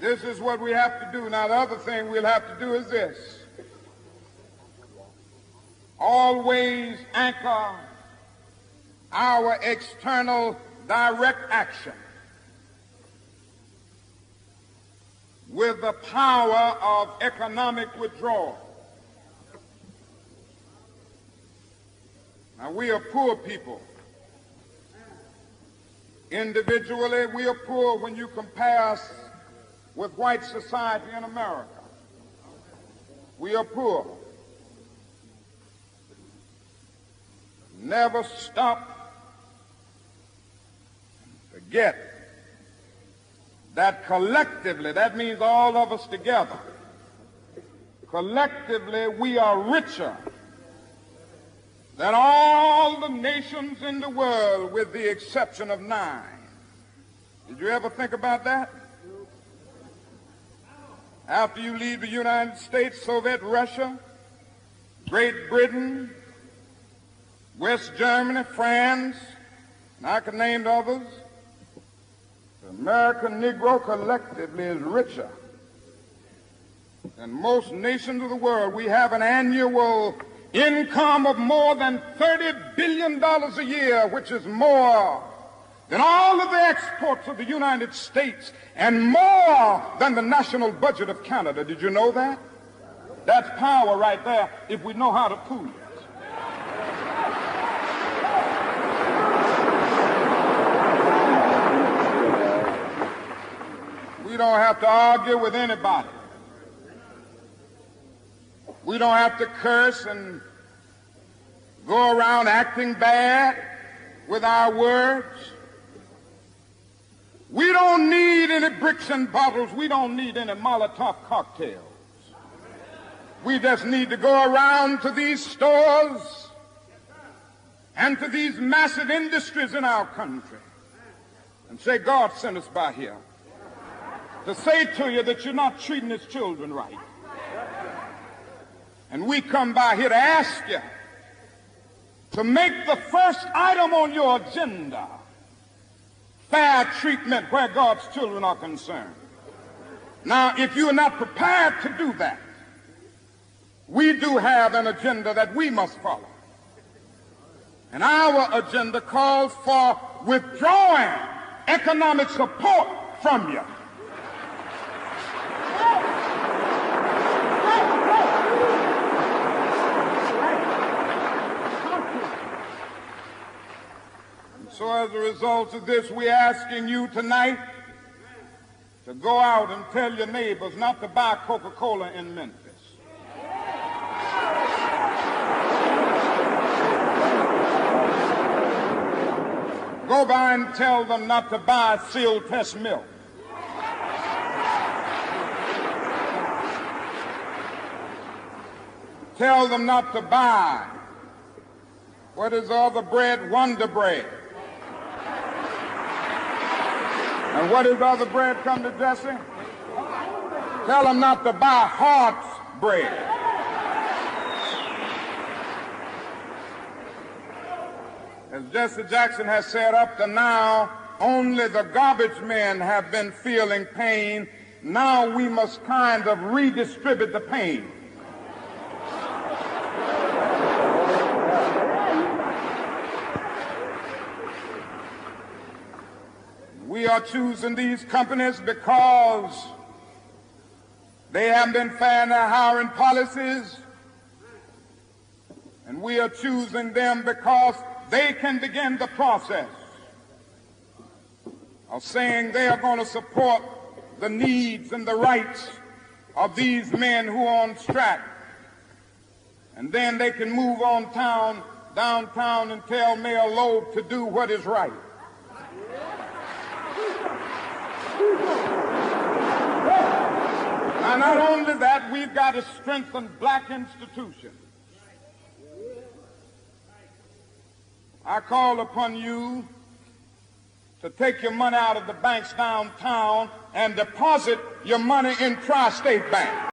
This is what we have to do. Now, the other thing we'll have to do is this. Always anchor our external direct action with the power of economic withdrawal. Now, we are poor people. Individually, we are poor when you compare us with white society in America. We are poor. Never stop. Forget that collectively, that means all of us together, collectively we are richer than all the nations in the world with the exception of 9. Did you ever think about that? After you leave the United States, Soviet Russia, Great Britain, West Germany, France, and I can name others, the American Negro collectively is richer than most nations of the world. We have an annual income of more than $30 billion a year, which is more than all of the exports of the United States and more than the national budget of Canada. Did you know that? That's power right there if we know how to pool it. We don't have to argue with anybody. We don't have to curse and go around acting bad with our words. We don't need any bricks and bottles. We don't need any Molotov cocktails. We just need to go around to these stores and to these massive industries in our country and say, God sent us by here to say to you that you're not treating his children right. And we come by here to ask you to make the first item on your agenda fair treatment where God's children are concerned. Now, if you are not prepared to do that, we do have an agenda that we must follow. And our agenda calls for withdrawing economic support from you. So as a result of this, we're asking you tonight to go out and tell your neighbors not to buy Coca-Cola in Memphis. Go by and tell them not to buy sealed test milk. Tell them not to buy, what is the other bread? Wonder Bread. And what is the other bread come to Jesse? Tell them not to buy Hart's bread. As Jesse Jackson has said, up to now, only the garbage men have been feeling pain. Now we must kind of redistribute the pain. We are choosing these companies because they have been fair in their hiring policies, and we are choosing them because they can begin the process of saying they are going to support the needs and the rights of these men who are on strike. And then they can move on downtown and tell Mayor Loeb to do what is right. And not only that, we've got to strengthen black institutions. I call upon you to take your money out of the banks downtown and deposit your money in Tri-State Bank.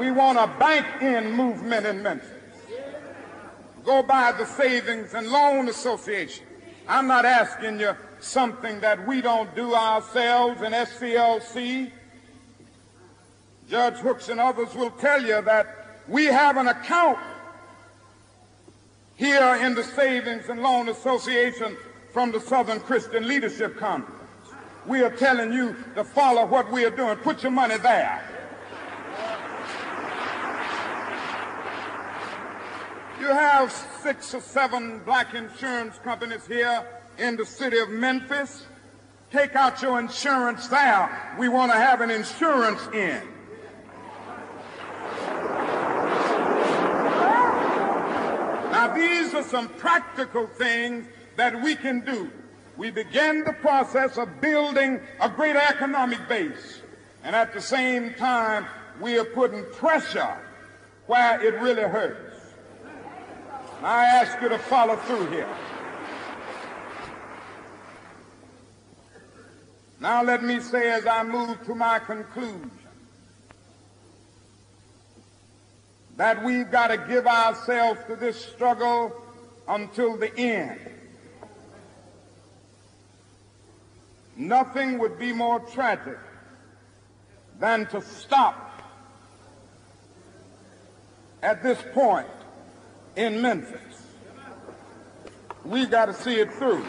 We want a bank-in movement in Memphis. Go by the Savings and Loan Association. I'm not asking you something that we don't do ourselves in SCLC. Judge Hooks and others will tell you that we have an account here in the Savings and Loan Association from the Southern Christian Leadership Conference. We are telling you to follow what we are doing. Put your money there. You have 6 or 7 black insurance companies here in the city of Memphis. Take out your insurance there. We want to have an insurance in. Now, these are some practical things that we can do. We begin the process of building a greater economic base, and at the same time, we are putting pressure where it really hurts. I ask you to follow through here. Now let me say, as I move to my conclusion, that we've got to give ourselves to this struggle until the end. Nothing would be more tragic than to stop at this point in Memphis. We've got to see it through.